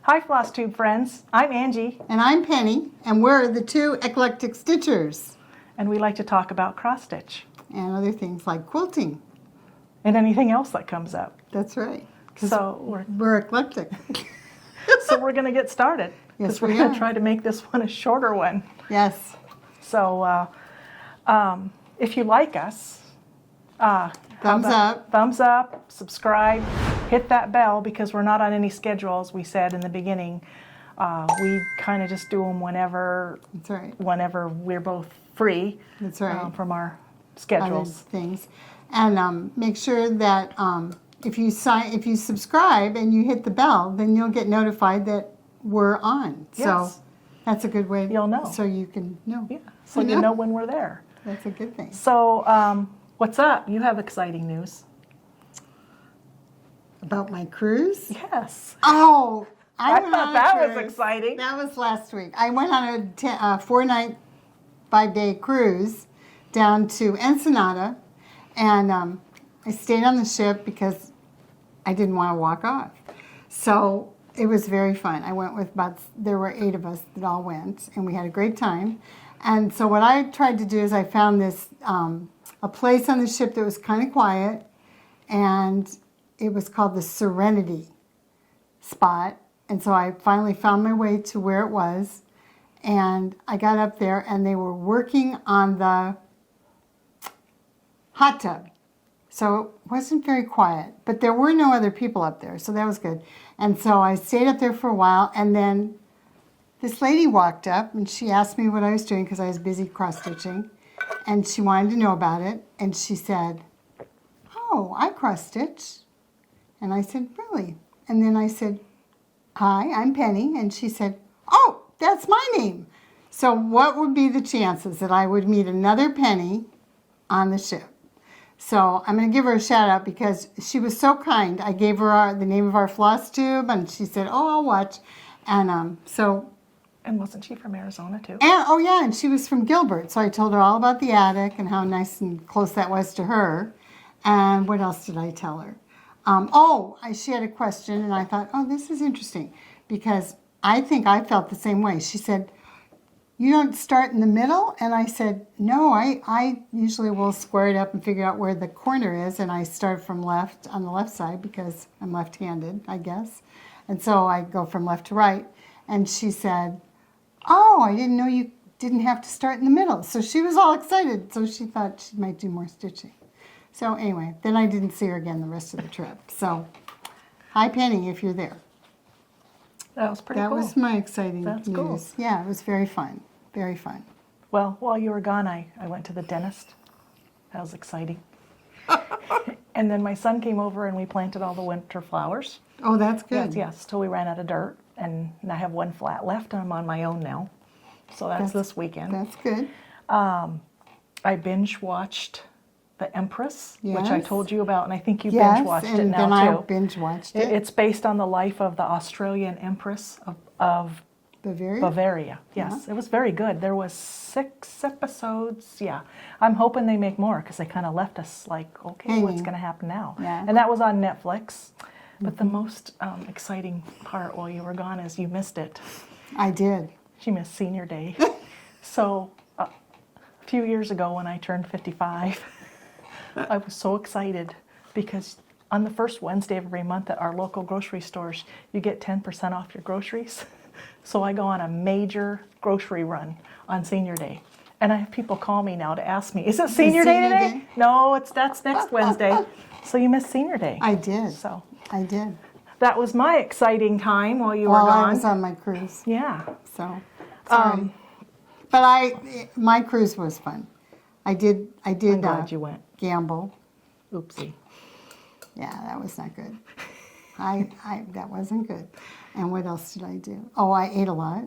Hi FlossTube friends, I'm Angie. And I'm Penny, and we're the two eclectic stitchers. And we like to talk about cross stitch. And other things like quilting. And anything else that comes up. That's right. So we're eclectic. So we're going to get started. Yes, we're going to try to make this one a shorter one. Yes. So if you like us, thumbs up, subscribe, hit that bell because we're not on any schedule, as we said in the beginning. We kind of just do them whenever. That's right. Whenever we're both free. That's right. From our schedules. Other things, and make sure that if you subscribe and you hit the bell, then you'll get notified that we're on. Yes. So that's a good way. You'll know. So you can know. Yeah. So you know when we're there. That's a good thing. So what's up? You have exciting news. About my cruise? Yes. Oh, I thought that was exciting. That was last week. I went on a 4-night, 5-day cruise down to Ensenada, and I stayed on the ship because I didn't want to walk off. So it was very fun. I went with there were 8 of us that all went, and we had a great time. And so what I tried to do is I found this, a place on the ship that was kind of quiet, and it was called the Serenity spot. And so I finally found my way to where it was, and I got up there, and they were working on the hot tub. So it wasn't very quiet, but there were no other people up there, so that was good. And so I stayed up there for a while, and then this lady walked up, and she asked me what I was doing because I was busy cross-stitching, and she wanted to know about it, and she said, "Oh, I cross-stitch." And I said, "Really?" And then I said, "Hi, I'm Penny." And she said, "Oh, that's my name." So what would be the chances that I would meet another Penny on the ship? So I'm going to give her a shout out because she was so kind. I gave her the name of our FlossTube, and she said, "Oh, I'll watch." And And wasn't she from Arizona too? And oh yeah, and she was from Gilbert. So I told her all about the attic and how nice and close that was to her. And what else did I tell her? She had a question, and I thought, oh, this is interesting, because I think I felt the same way. She said, "You don't start in the middle?" And I said, "No, I usually will square it up and figure out where the corner is, and I start from left on the left side because I'm left-handed, I guess. And so I go from left to right." And she said, "Oh, I didn't know you didn't have to start in the middle." So she was all excited, so she thought she might do more stitching. So anyway, then I didn't see her again the rest of the trip. So, hi Penny, if you're there. That was pretty cool. That was my exciting That's news. cool. Yeah, it was very fun. Very fun. Well, while you were gone, I went to the dentist. That was exciting. And then my son came over and we planted all the winter flowers. Oh, that's good. Yes, till we ran out of dirt. And I have one flat left, and I'm on my own now. So that's this weekend. That's good. I binge watched The Empress, which I Yes. told you about, and I think you binge watched it now then too. I binge watched it. It's based on the life of the Australian Empress of Bavaria? Yes, it was very good. There was 6 episodes. Yeah, I'm hoping they make more because they kind of left us like, okay, what's going to happen now? Yeah. And that was on Netflix. But the most exciting part while you were gone is you missed it. I did. She missed senior day. So a few years ago when I turned 55, I was so excited because on the first Wednesday of every month at our local grocery stores, you get 10% off your groceries. So I go on a major grocery run on senior day. And I have people call me now to ask me, is it senior day today? No, that's next Wednesday. So you missed senior day. I did. So I did. that was my exciting time while you were While gone. I was on my cruise. Yeah. So, sorry. But my cruise was fun. I did I'm glad you went. gamble. Oopsie. Yeah, that was not good. That wasn't good. And what else did I do? Oh, I ate a lot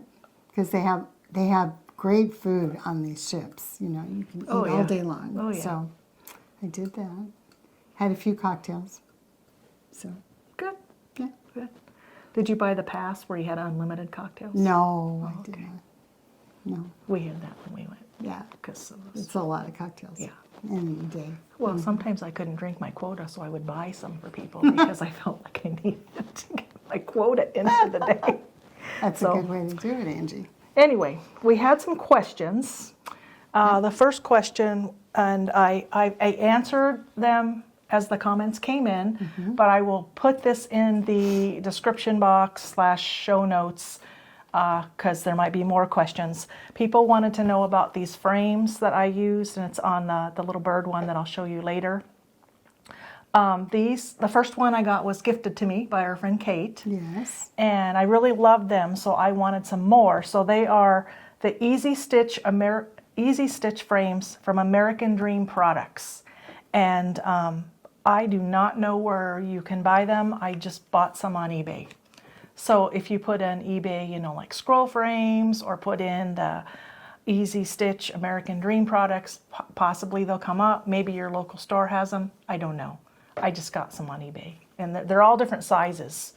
because they have great food on these ships. You know, you can eat all day long. Oh, yeah. So I did that. Had a few cocktails. So Good. yeah. Good. Did you buy the pass where you had unlimited cocktails? No, I did not. No. We had that when we went. Yeah. Because It's a lot of cocktails. Yeah. Any day. well, sometimes I couldn't drink my quota, so I would buy some for people because I felt like I needed to get my quota in for the day. That's So- a good way to do it, Angie. Anyway, we had some questions. The first question, and I answered them as the comments came in, but I will put this in the description box / show notes because there might be more questions. People wanted to know about these frames that I used, and it's on the little bird one that I'll show you later. The first one I got was gifted to me by our friend Kate. Yes. And I really loved them, so I wanted some more. So they are the Easy Stitch frames from American Dream Products. And I do not know where you can buy them. I just bought some on eBay. So if you put in eBay, you know, like scroll frames, or put in the Easy Stitch American Dream Products, possibly they'll come up. Maybe your local store has them. I don't know. I just got some on eBay. And they're all different sizes.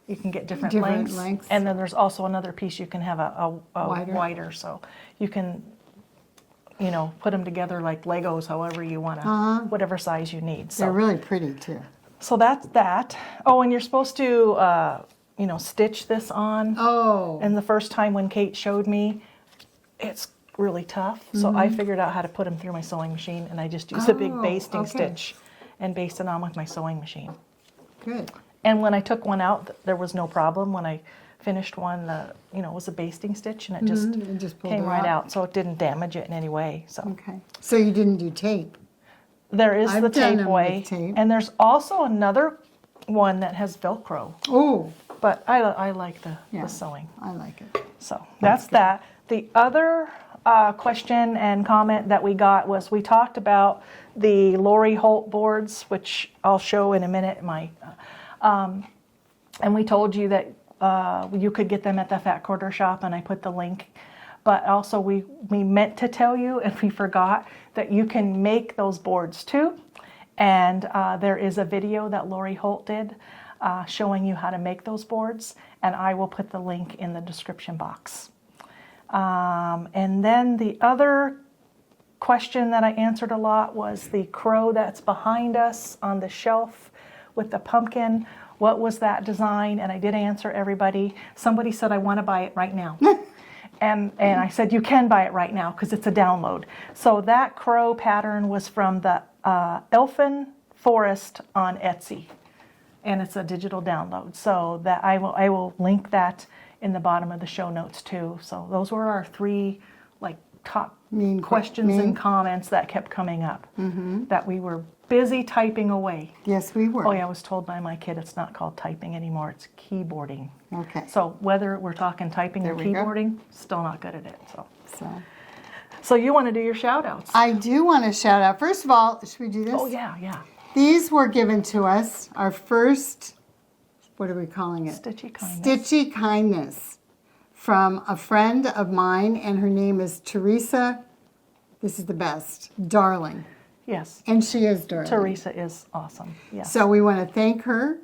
You can get different lengths. And then there's also another piece you can have a wider. So you can, you know, put them together like Legos, however you want to, whatever size you need. So They're really pretty too. So that's that. Oh, and you're supposed to, you know, stitch this on. Oh. And the first time when Kate showed me, it's really tough. So I figured out how to put them through my sewing machine, and I just use a big basting stitch and baste it on with my sewing machine. Good. And when I took one out, there was no problem. When I finished one, you know, it was a basting stitch, and it just pulled came it right out. out. So it didn't damage it in any way. So Okay. So you didn't do tape? there is I've the done tape them way, with tape. and there's also another one that has Velcro. Oh, But I like the Yeah. sewing. I like it. So that's that. The other question and comment that we got was, we talked about the Lori Holt boards, which I'll show in a minute. And we told you that you could get them at the Fat Quarter Shop, and I put the link. But also we meant to tell you, and we forgot, that you can make those boards too. And there is a video that Lori Holt did showing you how to make those boards, and I will put the link in the description box. And then the other question that I answered a lot was the crow that's behind us on the shelf with the pumpkin. What was that design? And I did answer everybody. Somebody said, I want to buy it right now. And I said, you can buy it right now because it's a download. So that crow pattern was from the Elfin Forest on Etsy, and it's a digital download. So that I will link that in the bottom of the show notes too. So those were our three like top questions and comments that kept coming up that we were busy typing away. Yes, we were. Oh yeah, I was told by my kid it's not called typing anymore, it's keyboarding. Okay. So whether we're talking typing or we go. keyboarding, still not good at it. So you want to do your shout outs? I do want to shout out. First of all, should we do this? Oh yeah. These were given to us, our first, what are we calling it? Stitchy kindness. Stitchy Kindness, from a friend of mine, and her name is Teresa. This is the best, Darling. Yes. And she is darling. Teresa is awesome. Yes. So we want to thank her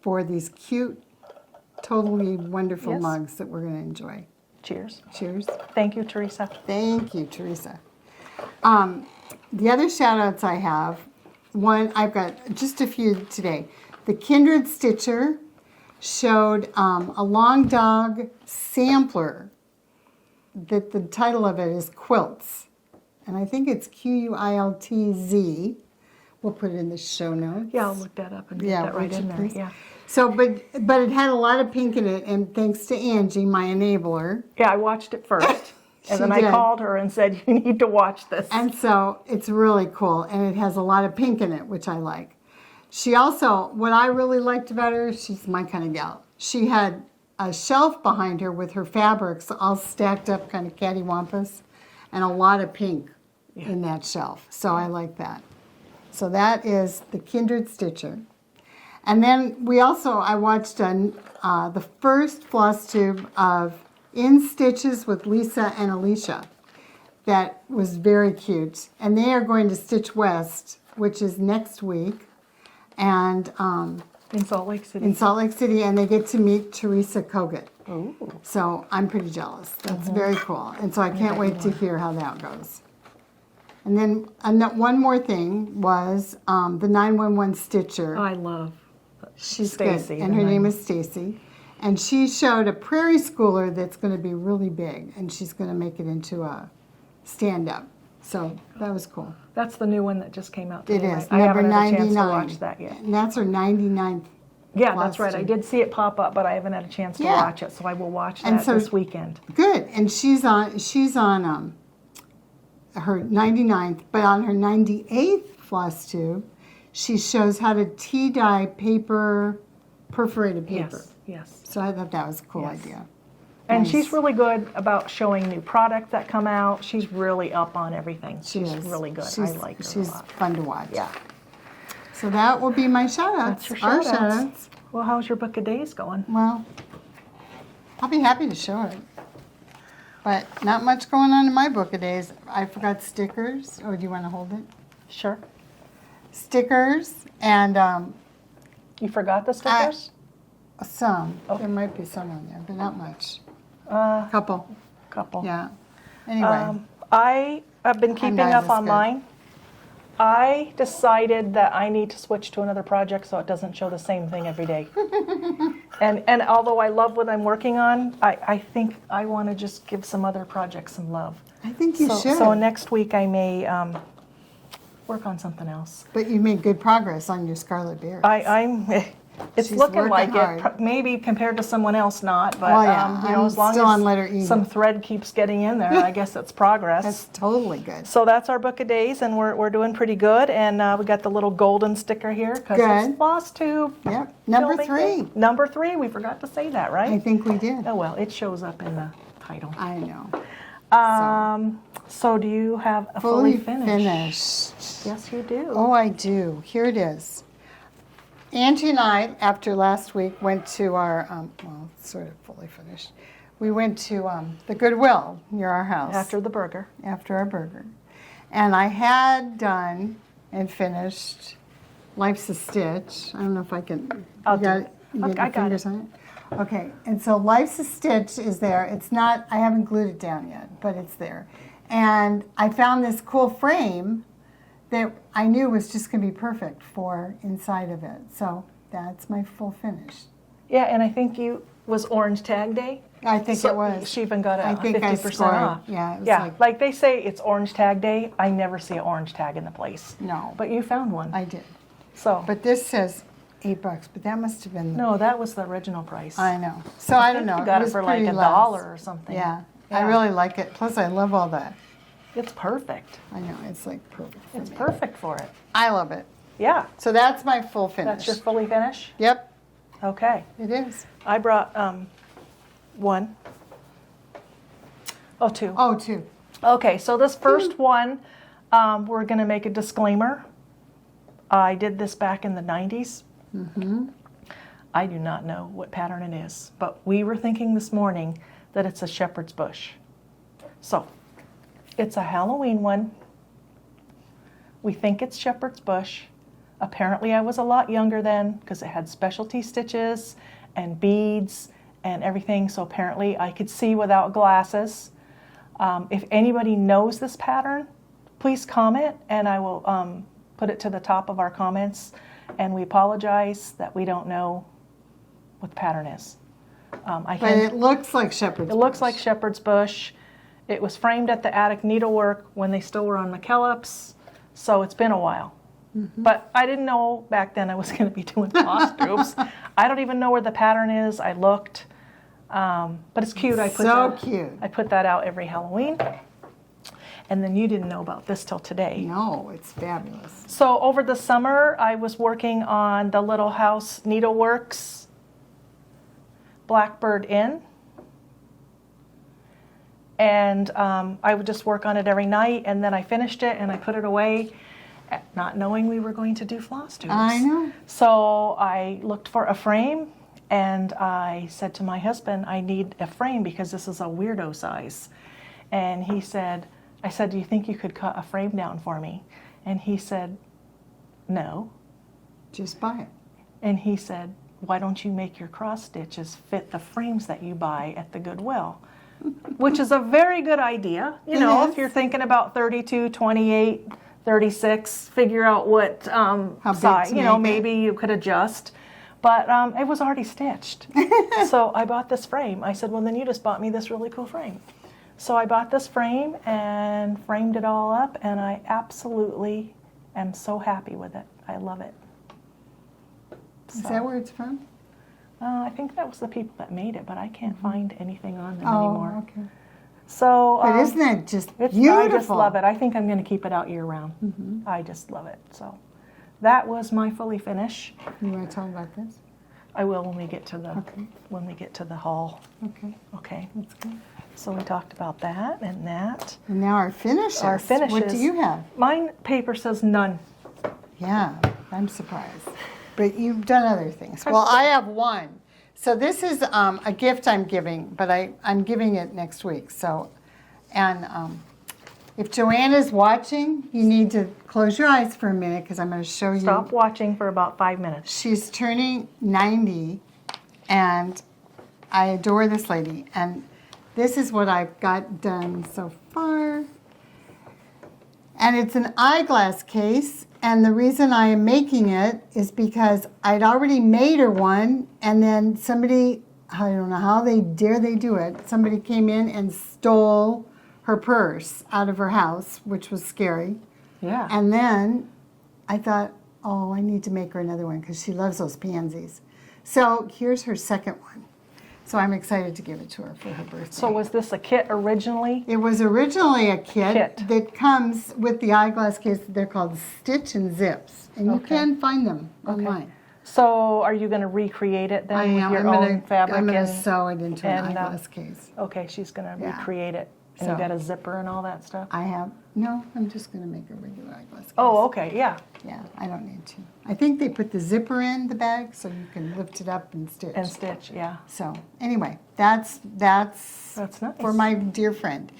for these cute, totally wonderful Yes. mugs that we're going to enjoy. Cheers. Cheers. Thank you, Teresa. Thank you, Teresa. The other shout outs I have, one, I've got just a few today. The Kindred Stitcher showed a long dog sampler that the title of it is Quilts. And I think it's Quiltz. We'll put it in the show notes. Yeah, I'll look that up and get that right would you in there. please? Yeah. So, but it had a lot of pink in it, and thanks to Angie, my enabler. Yeah, I watched it first. And then She did. I called her and said, you need to watch this. And so it's really cool, and it has a lot of pink in it, which I like. She also, what I really liked about her, she's my kind of gal. She had a shelf behind her with her fabrics all stacked up, kind of cattywampus, and a lot of pink in that shelf. So I like that. So that is the Kindred Stitcher. And then we also, I watched the first FlossTube of In Stitches with Lisa and Alicia. That was very cute. And they are going to Stitch West, which is next week. And In Salt Lake City. in Salt Lake City, and they get to meet Teresa Kogut. Ooh. So I'm pretty jealous. That's very cool. And so I can't wait to hear how that goes. And then one more thing was the 911 Stitcher. I love She's Stacy, good. And the her name is Stacy. And she showed a prairie schooler that's going to be really big, and she's going to make it into a stand-up. So that was cool. That's the new one that just came out It today, is, right? I number haven't had a 99. chance to watch that yet. And that's her 99th. Yeah, that's right. I FlossTube. did see it pop up, but I haven't had a chance to Yeah. watch it, so I will watch And that so- this weekend. Good. And she's on her 99th, but on her 98th FlossTube, she shows how to tea dye paper, perforated paper. Yes, yes. So I thought that was a cool Yes. idea. And Nice. she's really good about showing new products that come out. She's really up on everything. She She's is. really good. She's, I like her she's a lot. fun to watch. Yeah. So that will be my shout-outs. That's your Our shout-outs. shout-outs. Well, how's your book of days going? Well, I'll be happy to show it. But not much going on in my book of days. I forgot stickers. Oh, do you want to hold it? Sure. Stickers and You forgot the stickers? some. Oh. There might be some on there, but not much. A Couple. couple. Yeah. Anyway. I have been keeping dying up this on good. mine. I decided that I need to switch to another project so it doesn't show the same thing every day. and although I love what I'm working on, I think I want to just give some other projects some love. I think you should. So next week I may work on something else. But you made good progress on your Scarlet Berries. It's She's looking like working it, hard. maybe compared to someone else not, but Well, yeah, you know, I'm as long still on as letter E. some thread keeps getting in there, I guess it's progress. That's totally good. So that's our book of days, and we're doing pretty good. And we got the little golden sticker here because it's Good. FlossTube. Yep. Number filming 3. day. Number 3. We forgot to say that, I right? think we did. Oh well, it shows up in the title. I know. So do you have a Fully fully finished? Yes, you do. Oh, I do. Here it is. Angie and I, after last week, went to our, well, sort of fully finished. We went to the Goodwill near our house. After the burger. After our burger. And I had done and finished Life's a Stitch. I don't know if I can. I'll you do got, it. You Okay, get your I got fingers it. on it? Okay. And so Life's a Stitch is there. It's not, I haven't glued it down yet, but it's there. And I found this cool frame that I knew was just going to be perfect for inside of it. So that's my full finish. Yeah, and I think was Orange Tag Day. I think So it was. She even got I a think I 50% scored. off. Yeah, it was Yeah, like- like they say it's Orange Tag Day. I never see an orange tag in the place. No. But you found one. I did. So. But this says $8, but that must have been. No, that was the original price. I know. So I don't think know. you got it was for like pretty $1 less. or something. Yeah. I Yeah. really like it. Plus, I love all that. It's perfect. I know. It's like perfect for It's me. perfect for it. I love it. Yeah. So that's my full finish. That's your fully finish? Yep, Okay. it is. I brought one. Oh, two. Oh, 2. Okay, so this first one, we're going to make a disclaimer. I did this back in the 90s. I do not know what pattern it is, but we were thinking this morning that it's a shepherd's bush. So, it's a Halloween one. We think it's shepherd's bush. Apparently I was a lot younger then because it had specialty stitches and beads and everything, so apparently I could see without glasses. If anybody knows this pattern, please comment and I will put it to the top of our comments. And we apologize that we don't know what the pattern is. But it looks like shepherd's It looks bush. like shepherd's bush. It was framed at the Attic Needlework when they still were on McKellips, so it's been a while. But I didn't know back then I was going to be doing FlossTubes. I don't even know where the pattern is. I looked, but it's cute. I put that out every Halloween. And then you didn't know about this till today. No, it's fabulous. So over the summer, I was working on the Little House Needleworks Blackbird Inn. And I would just work on it every night, and then I finished it and I put it away, not knowing we were going to do FlossTubes. I know. So I looked for a frame, and I said to my husband, I need a frame because this is a weirdo size. And he said, I said, do you think you could cut a frame down for me? And he said, no. Just buy it. And he said, why don't you make your cross stitches fit the frames that you buy at the Goodwill? Which is a very good idea. You know, is. if you're thinking about 32, 28, 36, figure out what big size, to you know, make it. maybe you could adjust. But it was already stitched. So I bought this frame. I said, well, then you just bought me this really cool frame. So I bought this frame and framed it all up, and I absolutely am so happy with it. I love it. Is that where it's from? I think that was the people that made it, but I can't find anything on them anymore. Oh, okay. So, But isn't it just beautiful? I just love it. I think I'm going to keep it out year round. I just love it. So that was my fully finish. You want to talk about this? I will when we get to the Okay. when we get to the haul. Okay, Okay. that's good. So we talked about that and that. And now our finishes. Our finishes. What do you have? Mine paper says none. Yeah, I'm surprised. But you've done other things. Well, I have one. So this is a gift I'm giving, but I'm giving it next week. So, and if Joanna's watching, you need to close your eyes for a minute because I'm going to show you. Stop watching for about 5 minutes. She's turning 90, and I adore this lady. And this is what I've got done so far. And it's an eyeglass case. And the reason I am making it is because I'd already made her one. And then somebody, I don't know how they do it. Somebody came in and stole her purse out of her house, which was scary. Yeah. And then I thought, oh, I need to make her another one because she loves those pansies. So here's her second one. So I'm excited to give it to her for her birthday. So was this a kit originally? It was originally a kit Kit. that comes with the eyeglass case. They're called Stitch and Zips. And you Okay. can find them online. So are you going to recreate it then I with am. your own fabric? I'm going to and- sew it into an and, eyeglass case. Okay, she's going to Yeah. recreate it. And So- you got a zipper and all that stuff? I'm just going to make a regular eyeglass case. Oh, okay, yeah. Yeah, I don't need to. I think they put the zipper in the bag so you can lift it up and stitch. And stitch, yeah. So anyway, that's That's nice. for my dear friend.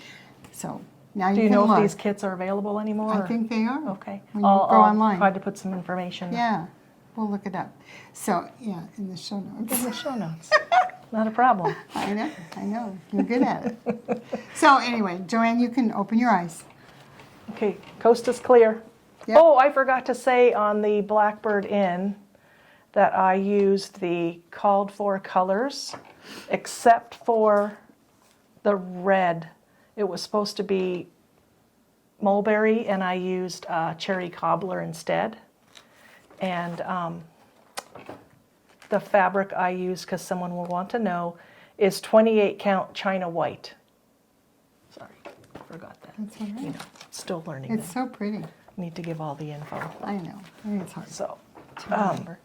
So now Do you you can know look. if these kits are available anymore? I or- think they are. Okay. When you I'll go online. try to put some information Yeah, we'll look it up. So yeah, in the show notes. in the show notes. Not a problem. I know. You're good at it. So anyway, Joanne, you can open your eyes. Okay, coast is clear. Yep. Oh, I forgot to say on the Blackbird Inn that I used the called for colors, except for the red. It was supposed to be mulberry, and I used cherry cobbler instead. And the fabric I used, because someone will want to know, is 28 count China white. Sorry, forgot that. That's all right. You know, still learning. It's that. so pretty. Need to give all the info. I know. I think it's hard So, to remember.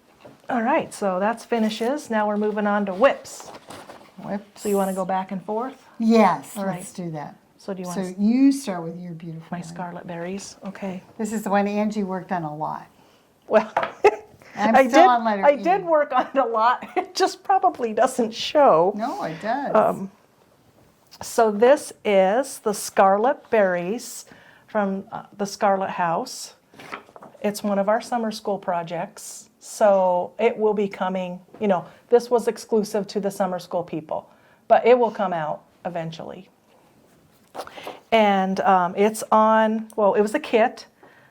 all right, so that's finishes. Now we're moving on to whips. Whoops. So you want to go back and forth? Yes, All let's right. do that. So do you want So you start with your beautiful my one. scarlet berries? Okay. This is the one Angie worked on a lot. Well, I'm I still did. on letter I E. did work on it a lot. It just probably doesn't show. No, it does. So this is the Scarlet berries from the Scarlet House. It's one of our summer school projects. So it will be coming, you know, this was exclusive to the summer school people, but it will come out eventually. And it's on, well, it was a kit.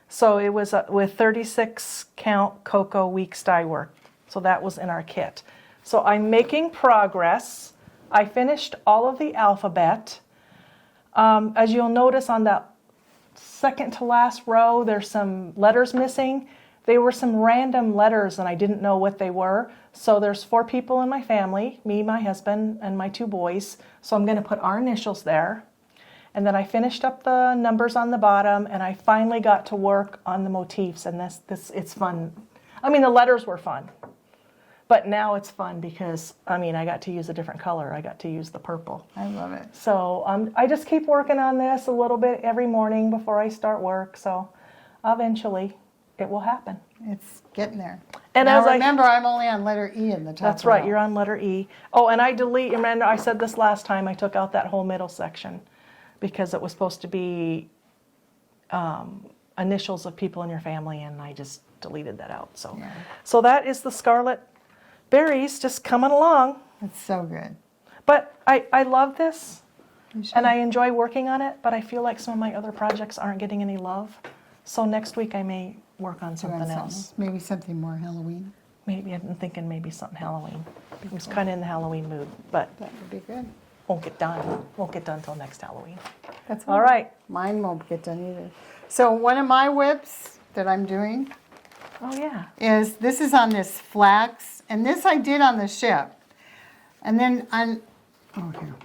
So it was with 36 count Cocoa Weeks dye work. So that was in our kit. So I'm making progress. I finished all of the alphabet. As you'll notice on that second to last row, there's some letters missing. They were some random letters and I didn't know what they were. So there's 4 people in my family, me, my husband, and my 2 boys. So I'm going to put our initials there. And then I finished up the numbers on the bottom and I finally got to work on the motifs, and it's fun. I mean, the letters were fun, but now it's fun because, I mean, I got to use a different color. I got to use the purple. I love it. So I just keep working on this a little bit every morning before I start work. So eventually it will happen. It's getting there. And now as I- remember, I'm only on letter E in the top That's right, row. you're on letter E. Oh, and remember I said this last time, I took out that whole middle section because it was supposed to be initials of people in your family, and I just deleted that out. So, Yeah. so that is the Scarlet berries just coming along. It's so good. But I love this, You should. and I enjoy working on it, but I feel like some of my other projects aren't getting any love. So next week I may work on do something something else. Maybe something more Halloween. maybe I'm thinking maybe something Halloween. It was kind of in the Halloween mood, but That would be good. won't get done. Won't get done until next Halloween. That's All right. Mine won't get done either. So one of my whips that I'm doing Oh yeah. is, this is on this flax, and this I did on the ship. And then on, oh, here.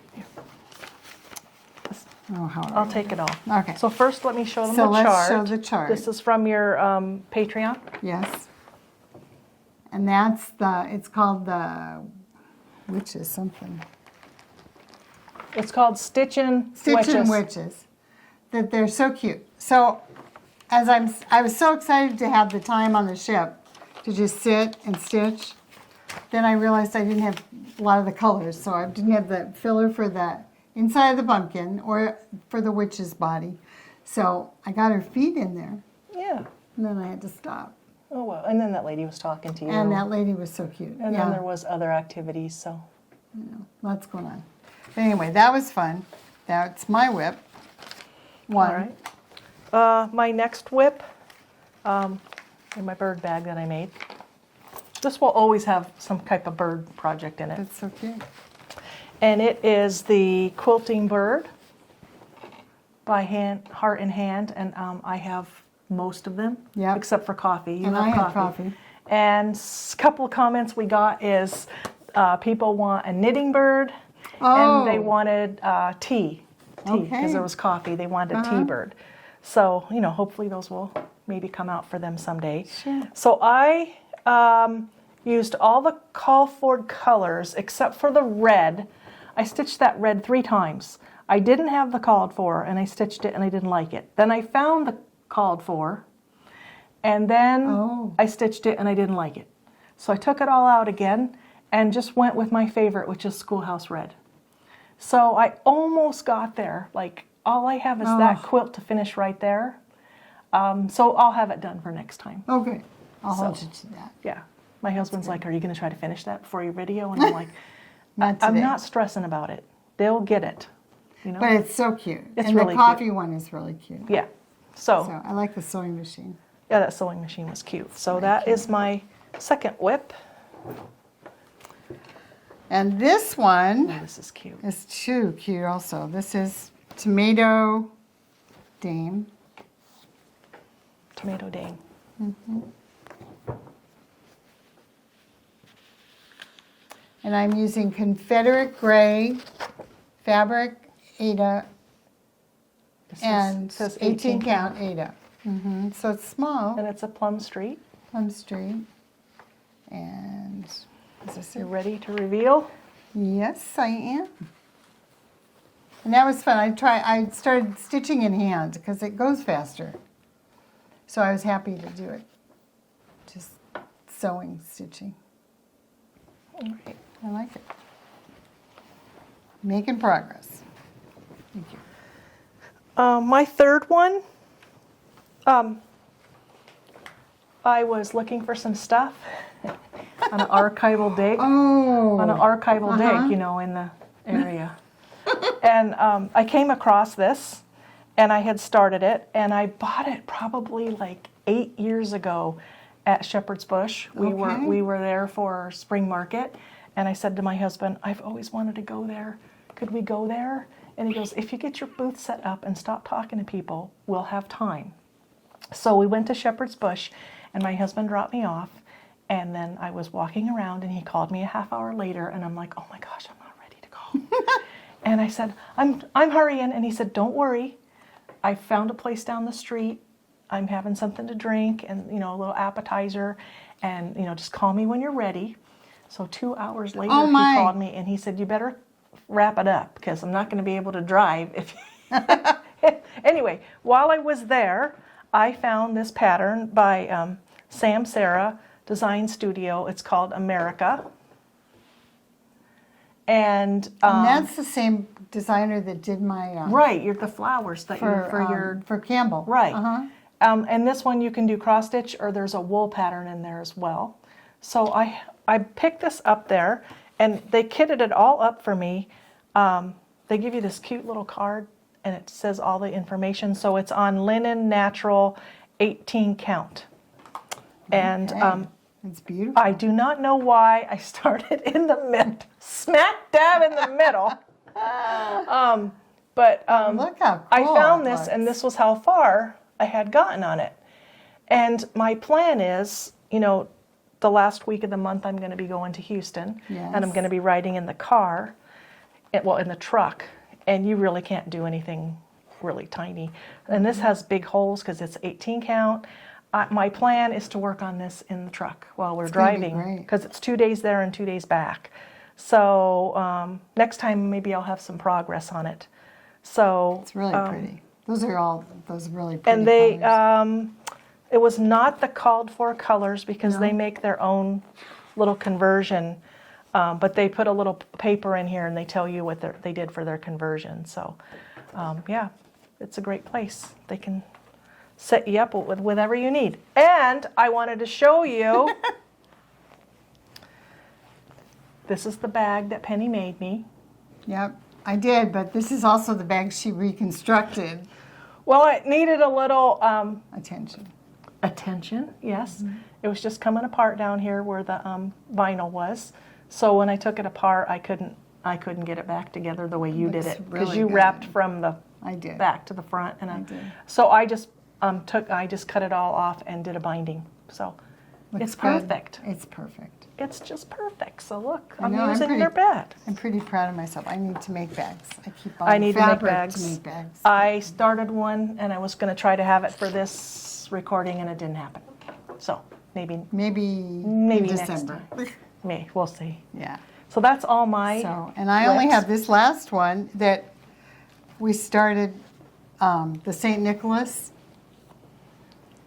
Oh, how do I I'll do take it all. Okay. So first, let me show them So the let's chart. show the chart. This is from your Patreon. Yes. And that's it's called the Witches something. It's called Stitchin' Stitchin' Witches. Witches. That they're so cute. So I was so excited to have the time on the ship to just sit and stitch. Then I realized I didn't have a lot of the colors, so I didn't have the filler for the inside of the pumpkin or for the witch's body. So I got her feet in there, Yeah. and then I had to stop. Oh well. And then that lady was talking to you. And that lady was so cute. And yeah, then there was other activities. So. lots going on. But anyway, that was fun. That's my whip. One. All right. My next whip, in my bird bag that I made. This will always have some type of bird project in it. That's so cute. And it is the Quilting Bird by hand, Heart in Hand, and I have most of them, Yep. except for coffee. You And have I have coffee. And a couple of comments we got is people want a knitting bird, Oh. and they wanted tea, because Okay. there was coffee. They wanted a tea bird. So, hopefully those will maybe come out for them someday. Sure. So I used all the call for colors except for the red. I stitched that red 3 times. I didn't have the called for, and I stitched it and I didn't like it. Then I found the called for, and then Oh. I stitched it and I didn't like it. So I took it all out again and just went with my favorite, which is Schoolhouse Red. So I almost got there. Like, all I have is that quilt to finish right there. So I'll have it done for next time. Okay. I'll hold So- you to that. Yeah. My husband's like, are you going to try to finish that before your video? And I'm like, Not I'm today. not stressing about it. They'll get it. But it's so cute. It's and really the coffee one is really cute. Yeah. So, So I like the sewing machine. yeah, that sewing machine was cute. So that is my second whip. And this one Oh, this is cute. is too cute also. This is Tomato Dame. Tomato Dame. And I'm using Confederate Gray Fabric Ada This and says 18 count Ada. So it's small, And it's a Plum Street. Plum Street. And is this You it? ready to reveal? Yes, I am. And that was fun. I started stitching in hand because it goes faster. So I was happy to do it. Just sewing, stitching. All right. I like it. Making progress. Thank you. My third one, I was looking for some stuff on an archival dig. Oh. On an archival dig, in the area. And I came across this, and I had started it, and I bought it probably like 8 years ago at Shepherd's Bush. We were there for spring market, and I said to my husband, I've always wanted to go there. Could we go there? And he goes, if you get your booth set up and stop talking to people, we'll have time. So we went to Shepherd's Bush, and my husband dropped me off, and then I was walking around, and he called me a half hour later, and I'm like, oh my gosh, I'm not ready to go. And I said, I'm hurrying, and he said, don't worry. I found a place down the street. I'm having something to drink and, a little appetizer, and, just call me when you're ready. So 2 hours later, Oh, he my. called me, and he said, you better wrap it up because I'm not going to be able to drive. Anyway, while I was there, I found this pattern by Sam Sarah Design Studio. It's called America. And that's the same designer that did my right, you're the flowers that for Campbell. right. Uh-huh. And this one you can do cross stitch, or there's a wool pattern in there as well. So I picked this up there, and they kitted it all up for me. They give you this cute little card, and it says all the information. So it's on linen, natural, 18 count. And Okay. It's beautiful. I do not know why I started in the mid, smack dab in the middle. But Look how cool I found it this, looks. and this was how far I had gotten on it. And my plan is, you know, the last week of the month I'm going to be going to Houston, and I'm Yes. going to be riding in the car, in the truck, and you really can't do anything really tiny. And this has big holes because it's 18 count. My plan is to work on this in the truck while we're gonna be driving, great. because it's 2 days there and 2 days back. So next time maybe I'll have some progress on it. So It's really pretty. Those really pretty and they colors. it was not the called for colors because they make their own little conversion, but they put a little paper in here and they tell you what they did for their conversion. So yeah, it's a great place. They can set you up with whatever you need. And I wanted to show you this is the bag that Penny made me. Yep, I did, but this is also the bag she reconstructed. Well, it needed a little Attention. yes. It was just coming apart down here where the vinyl was. So when I took it apart, I couldn't get it back together the way you did Looks it, because really you good. wrapped from the I did. back to the front, and I did. so I just cut it all off and did a binding. So Looks it's good. perfect. It's perfect. It's just perfect. So look, I I'm know, using their bed. I'm pretty proud of myself. I need to make bags. I keep I buying need to make fabric bags. to make bags. I started one, and I was going to try to have it for this recording, and it didn't happen. So maybe Maybe next December. we'll see. Yeah. So that's all my. So, and I only lips. have this last one that we started, the St. Nicholas.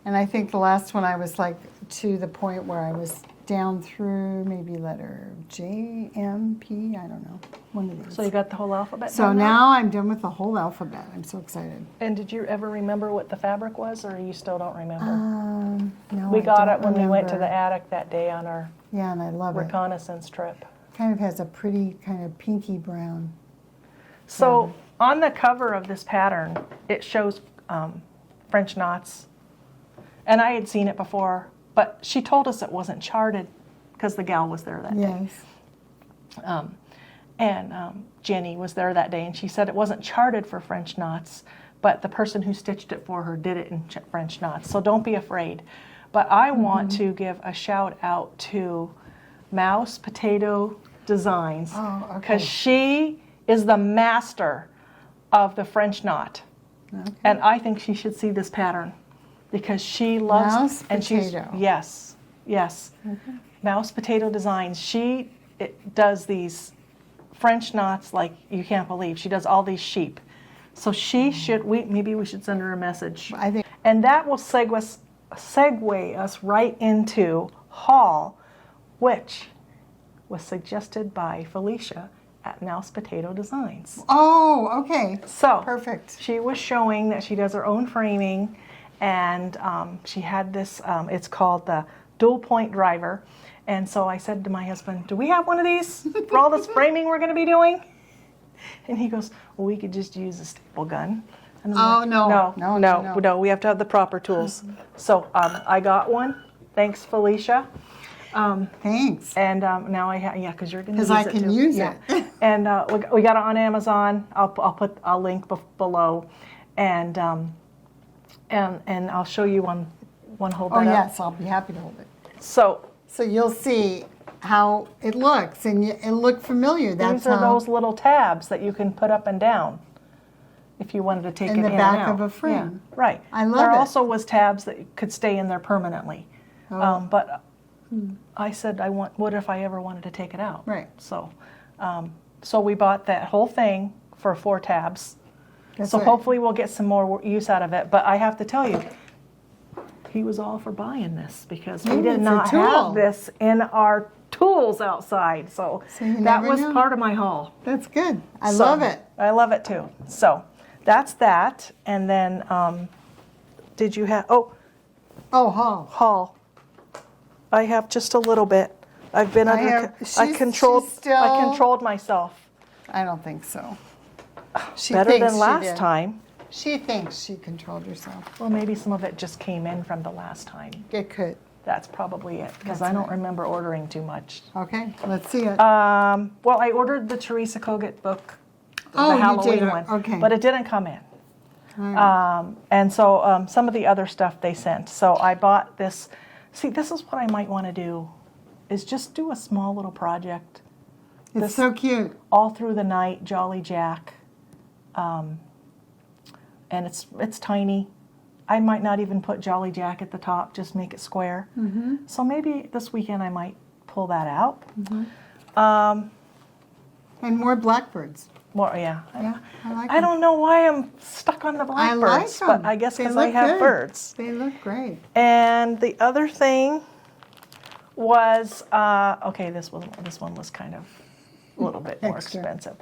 And I think the last one I was like to the point where I was down through maybe letter J, M, P, I don't know, one of these. So you got the whole alphabet. So down there? now I'm done with the whole alphabet. I'm so excited. And did you ever remember what the fabric was, or you still don't remember? No, We I got don't it when we went to the remember. attic that day on our Yeah, and I love it. reconnaissance trip. Kind of has a pretty kind of pinky brown. So on the cover of this pattern, it shows French knots. And I had seen it before, but she told us it wasn't charted because the gal was there that day. Yes. And Jenny was there that day, and she said it wasn't charted for French knots, but the person who stitched it for her did it in French knots. So don't be afraid. But I want to give a shout out to Mouse Potato Designs, Oh, okay. because she is the master of the French knot. Okay. And I think she should see this pattern because she loves Mouse and she's Potato. yes. Mouse Potato Designs. She does these French knots like you can't believe. She does all these sheep. So she should maybe we should send her a message. I think And that will segue us right into haul, which was suggested by Felicia at Mouse Potato Designs. Oh, okay. So Perfect. she was showing that she does her own framing, and she had this, it's called the dual point driver. And so I said to my husband, do we have one of these for all this framing we're going to be doing? And he goes, well, we could just use a staple gun. And I'm Oh, like, no, we have to have the proper tools. So I got one. Thanks, Felicia. Thanks. And now I have, yeah, because you're going to use Because it I can too. use Yeah. it. And we got it on Amazon. I'll link below, and I'll show you one hold Oh, that up. yes, I'll be happy to hold it. So So you'll see how it looks, and it'll look familiar. That's these are how, those little tabs that you can put up and down if you wanted to take In it the in back and out. of a frame. Yeah, right. I love there it. also was tabs that could stay in there permanently. Oh. But I said, what if I ever wanted to take it out? Right. So, so we bought that whole thing for 4 tabs. That's So right. hopefully we'll get some more use out of it. But I have to tell you, he was all for buying this because we Maybe did it's a not tool. have this in our tools outside. So you that never was know. part of my haul. That's good. I So, love it. I love it too. So that's that. And then did you have, Oh, Hall. haul. I have just a little bit. I've been under, I she's controlled myself. I don't think so. She Better thinks than she last did. time. She thinks she controlled herself. Well, maybe some of it just came in from the last time It could. That's probably it, because That's I don't right. remember ordering too much. Okay, let's see it. Well, I ordered the Teresa Kogut book, Oh, the you Halloween did, one, okay. but it didn't come in. All right. And so some of the other stuff they sent. So I bought this. See, this is what I might want to do, is just do a small little project It's so cute. all through the night, Jolly Jack. And it's tiny. I might not even put Jolly Jack at the top, just make it square. Mm-hmm. So maybe this weekend I might pull that out. And more blackbirds. Well, yeah. Yeah, I like I them. don't know why I'm stuck on the I like blackbirds, but them. I guess They because I look have good. birds. They look great. And the other thing was, okay, this one was kind of a little bit more Extra. expensive.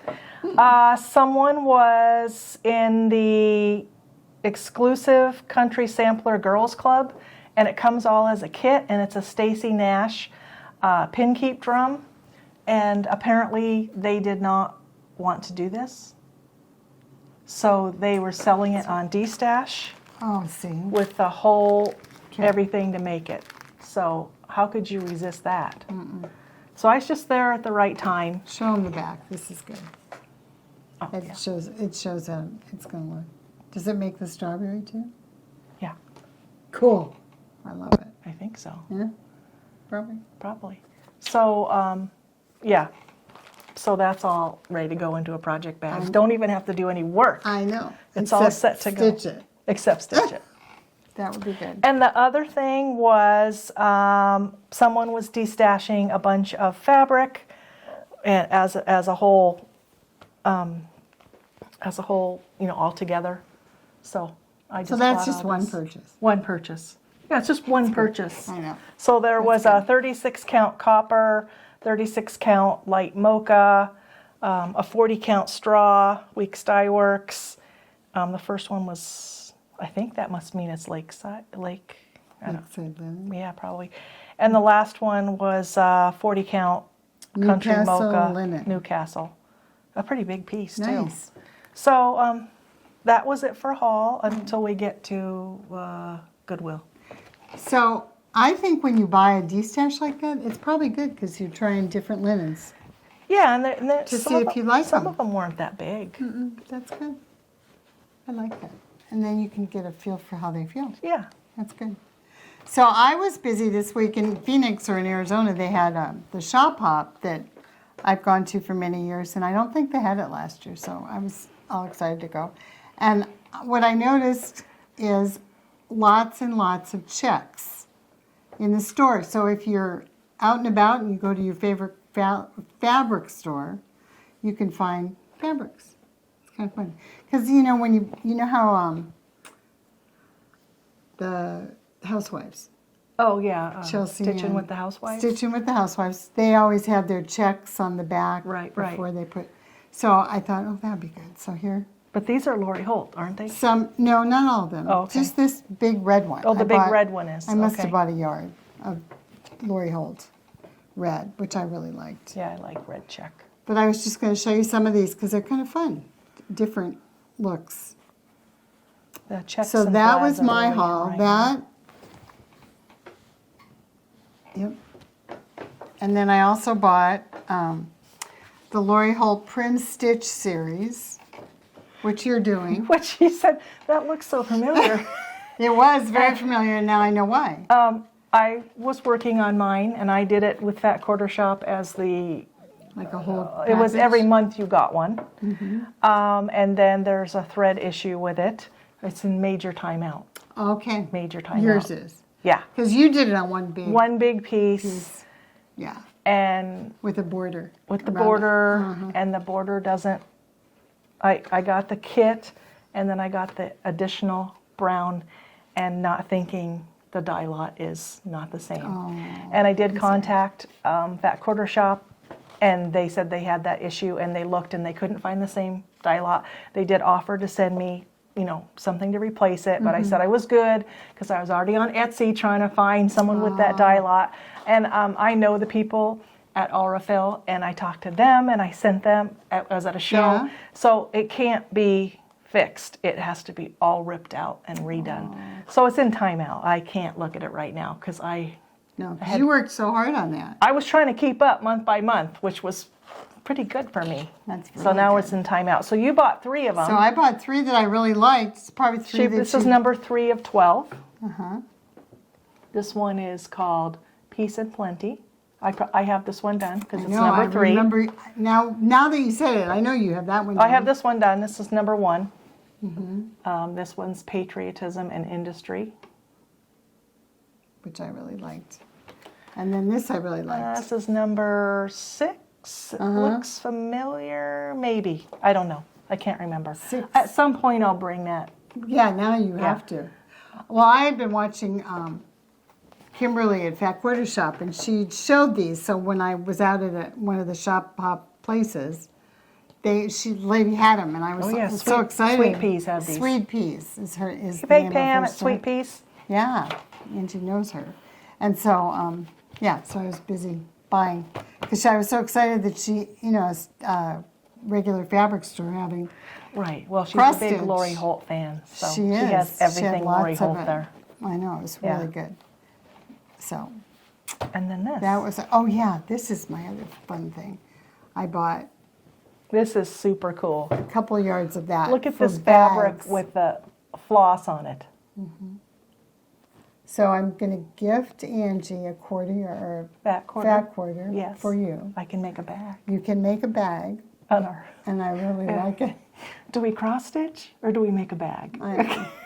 Someone was in the exclusive Country Sampler Girls Club, and it comes all as a kit, and it's a Stacy Nash pin keep drum, and apparently they did not want to do this, so they were selling it on D-Stash Oh, see. with the whole Okay. everything to make it. So how could you resist that? So I was just there at the right time. Show them the back. This is good. Oh, It yeah. shows how it's going to look. Does it make the strawberry too? Yeah, Cool. I love it. I think so. Yeah, probably. Probably. So, yeah. So that's all ready to go into a project bag. Don't even have to do any work, I know. It's all Except set to go. Stitch it. except stitch it. That would be good. And the other thing was someone was destashing a bunch of fabric and as a whole, all together. So I just So that's bought just all one this. purchase. One purchase. Yeah, it's just one purchase. I know. So there was a 36 count copper, 36 count light mocha, a 40 count straw, Weeks Dye Works. The first one was, I think that must mean it's Lakeside, Lake, I don't Outside the- yeah, probably. And the last one was 40 count Country Newcastle Mocha, linen. Newcastle. A pretty big piece too. Nice. So that was it for haul until we get to Goodwill. So I think when you buy a D-stash like that, it's probably good because you're trying different linens. Yeah, and To see if you like some them. of them weren't that big. That's good. I like that. And then you can get a feel for how they feel. Yeah. That's good. So I was busy this week in Phoenix or in Arizona. They had the shop hop that I've gone to for many years, and I don't think they had it last year, so I was all excited to go. And what I noticed is lots and lots of checks in the store. So if you're out and about and you go to your favorite fabric store, you can find fabrics. It's kind of fun. Because when you know how the housewives, Oh, yeah. Chelsea Stitching and with the Housewives. Stitching with the Housewives, they always have their checks on the back Right. before they put. So I thought, oh, that'd be good. So here, But these are Lori Holt, aren't they? no, not all of them. Oh, okay. Just this big red one. Oh, the I big bought- red one is. I must okay. have bought a yard of Lori Holt red, which I really liked. Yeah, I like red check. But I was just going to show you some of these because they're kind of fun, different looks. The checks So and that plaids was are my really in haul. right now. Yep. And then I also bought the Lori Holt Prim Stitch series, which you're doing. What she said, that looks so familiar. It was very familiar, and now I know why. I was working on mine, and I did it with Fat Quarter Shop as the, Like a whole it was package. every month you got one. And then there's a thread issue with it. It's in major timeout, Okay. major timeout. Yours is. Yeah, Because you did it on one big one big piece, piece. Yeah. and With a border. with the around it. border, and the border doesn't, I got the kit, and then I got the additional brown, and not thinking the dye lot is not the same. And I did contact Fat Quarter Shop, and they said they had that issue, and they looked and they couldn't find the same dye lot. They did offer to send me, something to replace it, but I said I was good because I was already on Etsy trying to find someone with that dye lot. And I know the people at Aurifil, and I talked to them, and I sent them. I was at a show, Yeah. so it can't be fixed. It has to be all ripped out and redone. So it's in timeout. I can't look at it right now because I No, you worked so hard on that. I was trying to keep up month by month, which was pretty good for me. That's So really now good. it's in timeout. So you bought 3 of them. So I bought 3 that I really liked. It's probably 3 that This is number 3 of 12. Uh-huh. This one is called Peace and Plenty. I have this one done because it's No, number I 3. remember, now that you said it, I know you have that one. I have done. this one done. This is number 1. This one's Patriotism and Industry. Which I really liked. And then this I really liked. This is number 6. It looks familiar, maybe. I don't know. I can't remember. 6. At some point, I'll bring that. Yeah, now you have to. Well, I had been watching Kimberly at Fat Quarter Shop, and she showed these. So when I was out at one of the shop hop places, lady had them, and I was, so excited. Sweet Peas have these. Sweet Peas is the Hey, name Pam of at her Sweet store. Peas. Yeah, Angie knows her, and so so I was busy buying because I was so excited that she, a regular fabric store having. Right. Well, she's a Cross-stitch. big Lori Holt fan, so She is. has She had everything Lori lots of Holt it. there. I know, it was Yeah. really good. So And then this. that was, oh yeah, this is my other fun thing. I bought This is super cool. a couple yards of that. Look at for this fabric bags. with the floss on it. So I'm going to gift Angie a quarter or Fat quarter. fat quarter Yes. for you. I can make a bag You can make a bag, on our. and I really like it. Do we cross stitch or do we make a bag?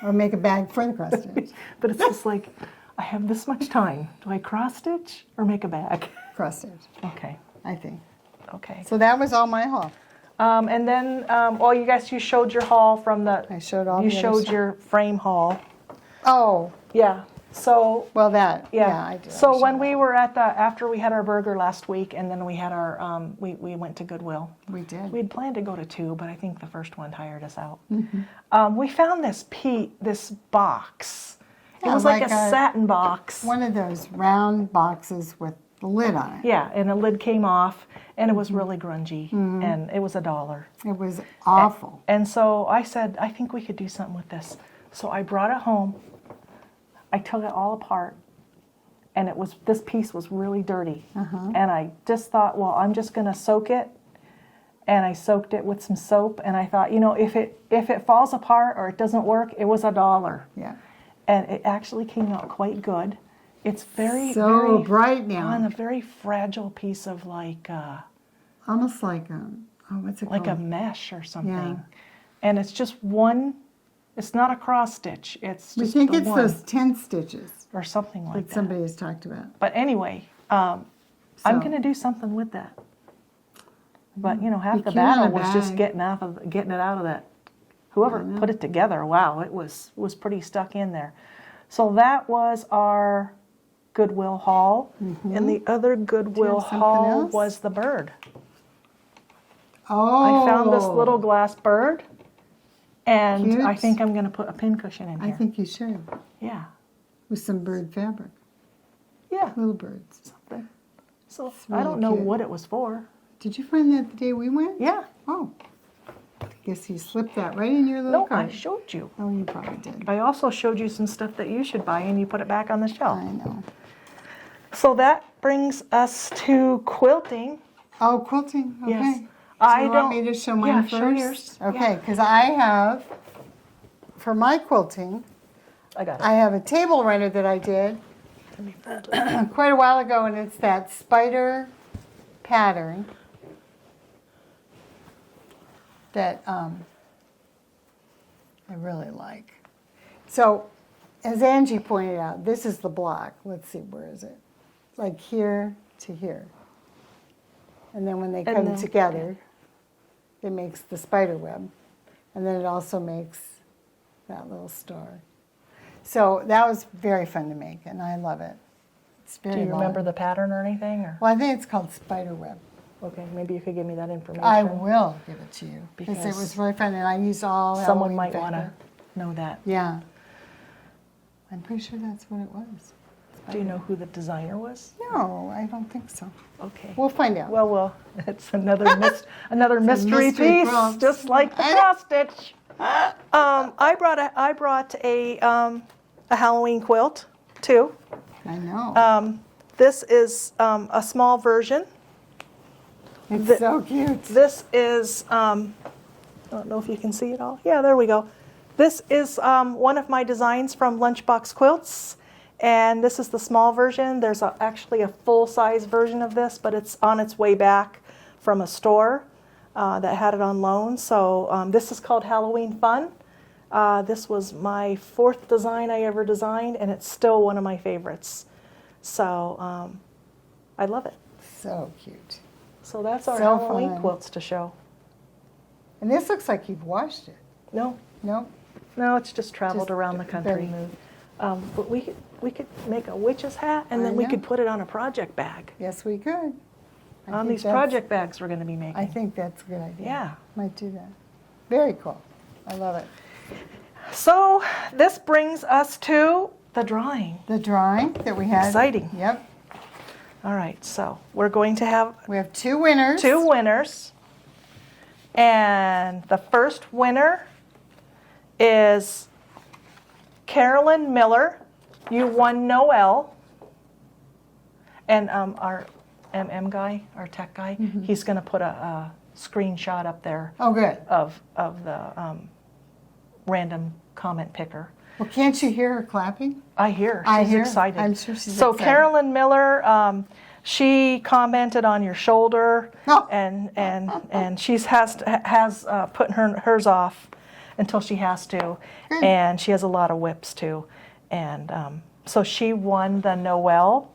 Or make a bag for the cross stitch. But it's just like, I have this much time. Do I cross stitch or make a bag? Cross stitch, Okay. I think. Okay. So that was all my haul. And then, you showed your haul from the. I showed all You the other showed stuff. your frame haul. Oh, Yeah. So well that, yeah. I do. So I when showed we were after we had our burger last week, and then we had our, we went to Goodwill. We did. We had planned to go to 2, but I think the first one tired us out. Mm-hmm. We found this box. It Yeah, was like like a a- satin box. One of those round boxes with the lid on it. Yeah, and the lid came off, and it was really Mm-hmm. grungy, and it was $1. It was awful. And so I said, I think we could do something with this. So I brought it home. I took it all apart, and this piece was really dirty. And I just thought, well, I'm just going to soak it. And I soaked it with some soap, and I thought, if it falls apart or it doesn't work, it was $1. Yeah. And it actually came out quite good. It's very, So very bright now. on a very fragile piece of Almost like what's it like a called? mesh or something. Yeah. And it's just one. It's not a cross stitch. It's We just think the it's one, those 10 stitches or something like that that. somebody has talked about. But anyway, I'm So- going to do something with that. But half Be the cute in a battle was just bag. getting it out of that. Whoever put it together, wow, it was pretty stuck in there. So that was our Goodwill haul, and the other Goodwill something haul else? was the bird. Oh. I found this little glass bird, and Cute. I think I'm going to put a pin cushion in I here. think you should. Yeah, With some bird fabric. yeah. Little birds. Something. So I really don't know cute. what it was for. Did you find that the day we went? Yeah. Oh. I guess you slipped that right in your little No, I cart. showed you. Oh, you probably did. I also showed you some stuff that you should buy, and you put it back on the shelf. I know. So that brings us to quilting. Oh, quilting. Okay. Yes. So I you don't. want me to show mine Yeah, first? show yours. Okay, because I have, for my quilting, I got it. I have a table runner that I did Let me fold it. quite a while ago, and it's that spider pattern that I really like. So, as Angie pointed out, this is the block. Let's see, where is it? Like here to here. And then when they And come then- together, it makes the spider web. And then it also makes that little star. So that was very fun to make, and I love it. It's very Do you remember long. the pattern or anything? Or Well, I think it's called spider web. okay, maybe you could give me that information. I will give it to you because it Because was really fun, and I used all Someone Halloween might want to fabric. know that. Yeah, I'm pretty sure that's what it was. Do you know who the designer was? No, I don't think so. Okay. We'll find out. Well, it's another another mystery mystery piece, quilt. just like the cross stitch. I brought a Halloween quilt too. I know. This is a small version. It's so cute. This is, I don't know if you can see it all. Yeah, there we go. This is one of my designs from Lunchbox Quilts, and this is the small version. There's actually a full-size version of this, but it's on its way back from a store that had it on loan. So this is called Halloween Fun. This was my 4th design I ever designed, and it's still one of my favorites. So I love it. So cute. So that's our So Halloween fun. quilts to show. And this looks like you've washed it. No, No? no, it's just traveled Just around the country. very- But we could make a witch's hat, and I then we know. could put it on a project bag. Yes, we could. I On think these that's- project bags we're going to be making. I think that's a good idea. Yeah. Might do that. Very cool. I love it. So this brings us to the drawing. The drawing that we had. Exciting. Yep. All right, so we're going to have We have 2 winners. 2 winners. And the first winner is Carolyn Miller. You won Noel. And our MM guy, our tech guy, he's going to put a screenshot up there Oh, good. of the random comment picker. Well, can't you hear her clapping? I hear. I She's hear. excited. I'm sure she's so excited. Carolyn Miller, she commented on your shoulder, Oh. and she's has put hers off until she has to, Good. and she has a lot of whips too, and so she won the Noel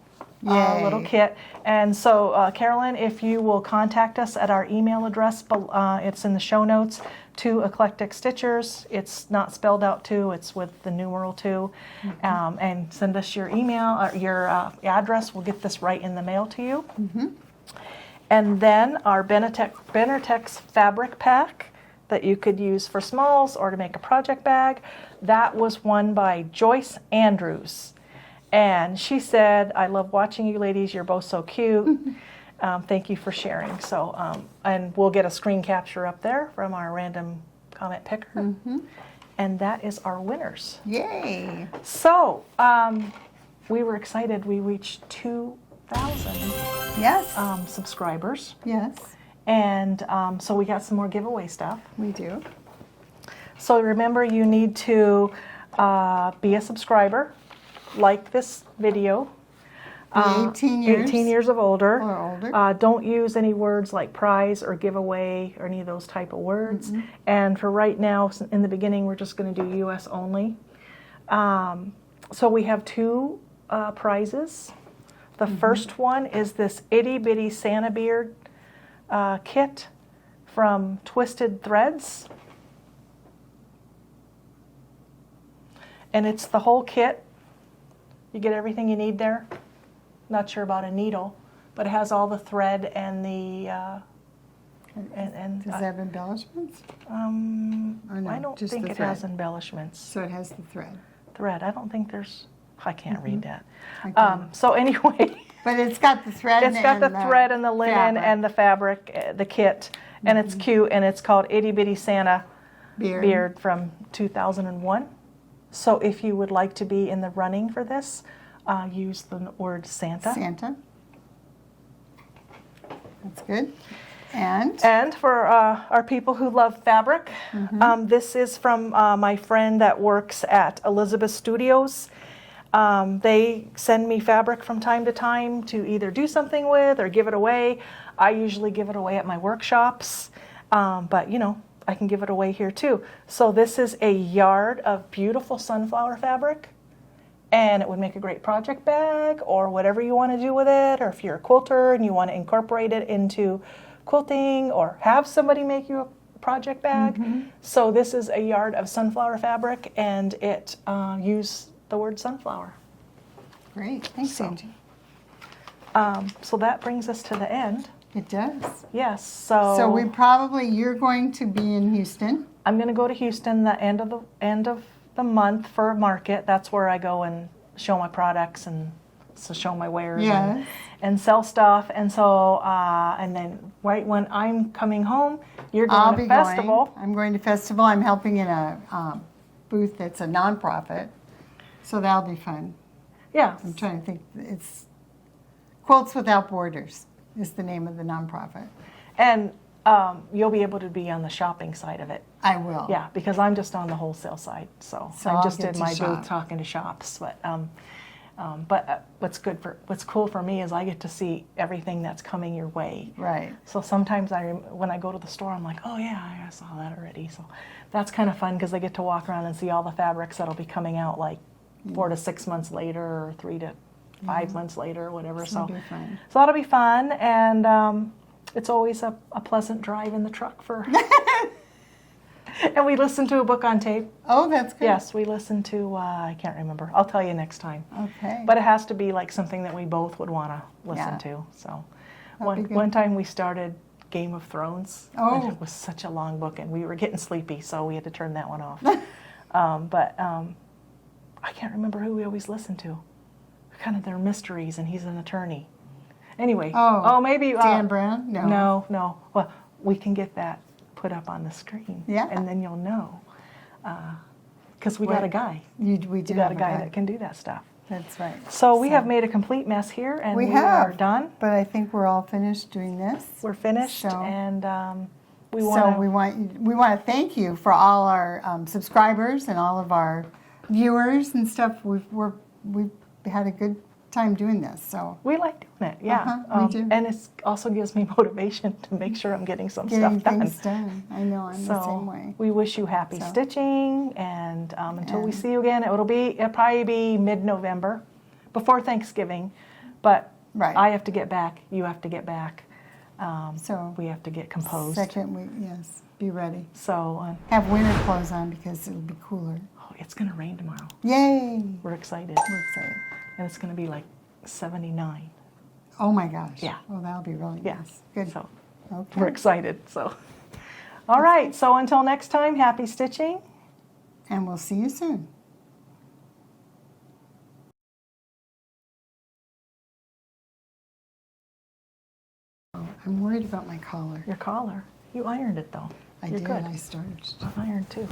Yay. little kit. And so Carolyn, if you will contact us at our email address, it's in the show notes. 2 Eclectic Stitchers. It's not spelled out 2, it's with the numeral 2. And send us your email, or your address. We'll get this right in the mail to you. And then our Benetex fabric pack that you could use for smalls or to make a project bag. That was won by Joyce Andrews. And she said, I love watching you ladies. You're both so cute. Thank you for sharing. So, and we'll get a screen capture up there from our random comment picker. And that is our winners. Yay. So, we were excited. We reached 2,000 Yes. subscribers. Yes, And so we got some more giveaway stuff. we do. So remember, you need to be a subscriber, like this video. 18 years. 18 years of older. Or older. Don't use any words like prize or giveaway or any of those type of words. And for right now, in the beginning, we're just going to do U.S. only. So we have 2 prizes. The first one is this itty bitty Santa beard kit from Twisted Threads. And it's the whole kit. You get everything you need there. Not sure about a needle, but it has all the thread and the Does it have embellishments? Or no, I don't just think the it has thread? embellishments. So it has the thread. Thread. I don't think there's. I can't read that. Okay. So anyway, But it's got the thread it's got the thread and the linen fabric. and the fabric, the kit, and it's cute. And it's called Itty Bitty Santa Beard from 2001. So if you would like to be in the running for this, use the word Santa. Santa. That's good. And And for our people who love fabric, this is from my friend that works at Elizabeth Studios. They send me fabric from time to time to either do something with or give it away. I usually give it away at my workshops, but you know, I can give it away here too. So this is a yard of beautiful sunflower fabric, and it would make a great project bag or whatever you want to do with it, or if you're a quilter and you want to incorporate it into quilting or have somebody make you a project bag. So this is a yard of sunflower fabric, and it used the word sunflower. great. Thanks, So- Angie. So that brings us to the end. It does. Yes, so, So you're going to be in Houston. I'm going to go to Houston the end of the month for a market. That's where I go and show my products and so show my wares Yes. and sell stuff. And so and then right when I'm coming home, you're I'll going be to festival. going. I'm going to festival. I'm helping in a booth that's a nonprofit. So that'll be fun. Yeah. I'm trying to think. It's Quilts Without Borders is the name of the nonprofit. And you'll be able to be on the shopping side of it. I will. Yeah, because I'm just on the wholesale side, so I'm I'll just get in to my shop. booth talking to shops. But what's cool for me is I get to see everything that's coming your way. Right. So sometimes when I go to the store, I'm like, oh yeah, I saw that already. So that's kind of fun because I get to walk around and see all the fabrics that'll be coming out like 4 to 6 months later, or 3 to 5 months later, or whatever. So That'll be fun. so that'll be fun, and it's always a pleasant drive in the truck for. And we listen to a book on tape. Oh, that's good. Yes, we listen to, I can't remember. I'll tell you next time. Okay. But it has to be like something that we both would want to listen Yeah. to. So That'd be good. one time we started Game of Thrones. Oh. And it was such a long book, and we were getting sleepy, so we had to turn that one off. I can't remember who we always listened to. Kind of their mysteries, and he's an attorney. Anyway. Oh, maybe. Dan Brown? No. No. Well, we can get that put up on the screen. Yeah. And then you'll know. Because we got a guy. We do We got have a guy that can do that stuff. That's right. So we have made a complete mess here, and We we have. are done. But I think we're all finished doing this. We're finished, So- and we So want we want to thank you for all our subscribers and all of our viewers and stuff. We've had a good time doing this. So we like doing it, yeah. We do. And it also gives me motivation to make sure I'm getting some getting stuff done. things done. I know I'm the same way. We wish you happy So- stitching, and until we And- see you again, it'll probably be mid-November, before Thanksgiving. But Right. I have to get back. You have to get back. So We have to get composed. second week, yes, be ready. So Have winter clothes on because it'll be cooler. it's going to rain tomorrow. Yay! We're excited, We're excited. and it's going to be like 79. Oh my gosh. Yeah. Oh, that'll be really Yeah. nice. Good. So Okay. we're excited. So, all right. So until next time, happy stitching. And we'll see you soon. I'm worried about my collar. Your collar. You ironed it though. I You're did. good. I starched. I ironed too.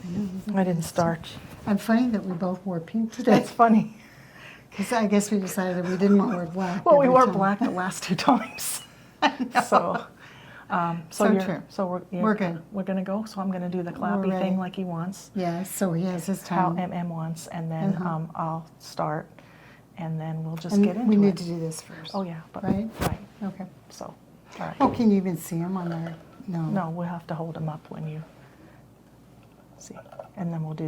I know. I didn't starch. I'm funny that we both wore pink today That's funny. because I guess we decided we didn't want to wear black. Well, we every wore time. black the last 2 times. So, So you're- true. So We're good. We're gonna go. So I'm gonna do the clappy ready. thing like he wants, Yeah. So he has his how time. MM wants, and then I'll start, and then we'll just And get into we it. need to do this first. Oh yeah, but Right? right. Okay. So, all right. Oh, can you even see him on there? No. No, we'll have to hold them up when you see, and then we'll do.